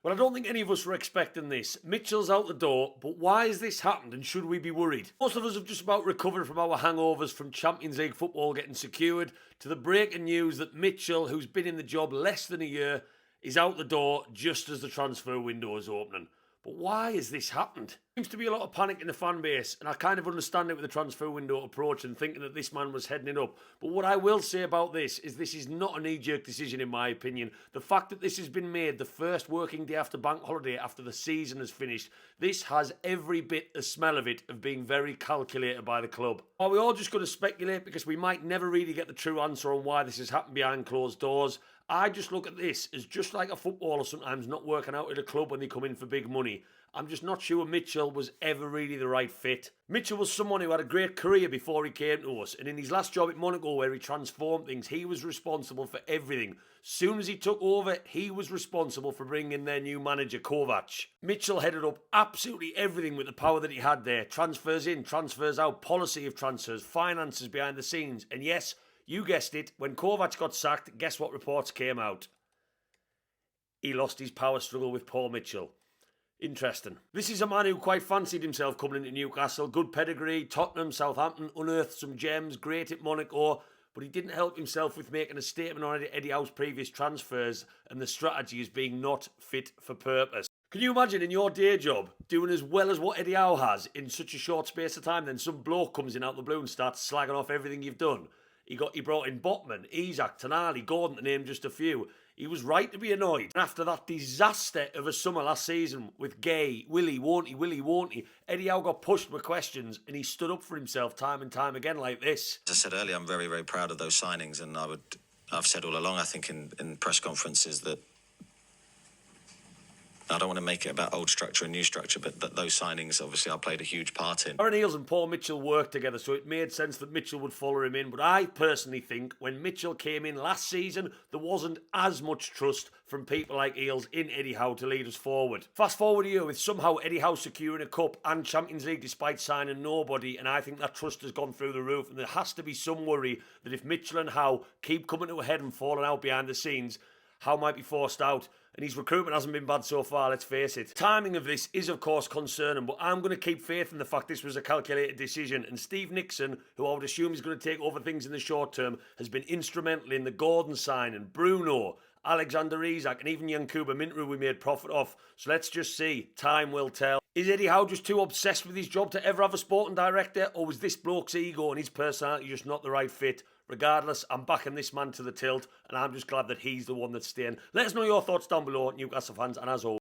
Well, I don't think any of us were expecting this. Mitchell's out the door, but why has this happened and should we be worried? Most of us have just about recovered from our hangovers from Champions League football getting secured to the breaking news that Mitchell, who's been in the job less than a year, is out the door just as the transfer window is opening. But why has this happened? Seems to be a lot of panic in the fan base, and I kind of understand it with the transfer window approach and thinking that this man was heading it up. But what I will say about this is not a knee-jerk decision in my opinion. The fact that this has been made the first working day after bank holiday after the season has finished, this has every bit the smell of it of being very calculated by the club. Are we all just going to speculate because we might never really get the true answer on why this has happened behind closed doors? I just look at this as just like a footballer sometimes not working out at a club when they come in for big money. I'm just not sure Mitchell was ever really the right fit. Mitchell was someone who had a great career before he came to us, and in his last job at Monaco where he transformed things, he was responsible for everything. Soon as he took over, he was responsible for bringing in their new manager, Kovac. Mitchell headed up absolutely everything with the power that he had there. Transfers in, transfers out, policy of transfers, finances behind the scenes, and yes, you guessed it, when Kovac got sacked, guess what reports came out? He lost his power struggle with Paul Mitchell. Interesting. This is a man who quite fancied himself coming into Newcastle. Good pedigree, Tottenham, Southampton, unearthed some gems, great at Monaco, but he didn't help himself with making a statement on Eddie Howe's previous transfers and the strategy as being not fit for purpose. Can you imagine in your day job doing as well as what Eddie Howe has in such a short space of time, then some bloke comes in out the blue and starts slagging off everything you've done? He brought in Botman, Isak, Tonali, Gordon to name just a few. He was right to be annoyed. And after that disaster of a summer last season with Gay, Willie, won't he, Eddie Howe got pushed with questions and he stood up for himself time and time again like this. As I said earlier, I'm very, very proud of those signings, and I've said all along, I think in press conferences, that I don't want to make it about old structure and new structure, but those signings, obviously, I played a huge part in. Aaron Eales and Paul Mitchell worked together, so it made sense that Mitchell would follow him in. But I personally think when Mitchell came in last season, there wasn't as much trust from people like Eales in Eddie Howe to lead us forward. Fast forward a year with somehow Eddie Howe securing a cup and Champions League despite signing nobody, and I think that trust has gone through the roof, and there has to be some worry that if Mitchell and Howe keep coming to a head and falling out behind the scenes, Howe might be forced out. And his recruitment hasn't been bad so far, let's face it. Timing of this is, of course, concerning, but I'm going to keep faith in the fact this was a calculated decision. And Steve Nickson, who I would assume is going to take over things in the short term, has been instrumental in the Gordon signing, Bruno, Alexander Isak, and even Yankuba Mintru we made profit off. So let's just see. Time will tell. Is Eddie Howe just too obsessed with his job to ever have a sporting director? Or was this bloke's ego and his personality just not the right fit? Regardless, I'm backing this man to the tilt, and I'm just glad that he's the one that's staying. Let us know your thoughts down below, Newcastle fans, and as always,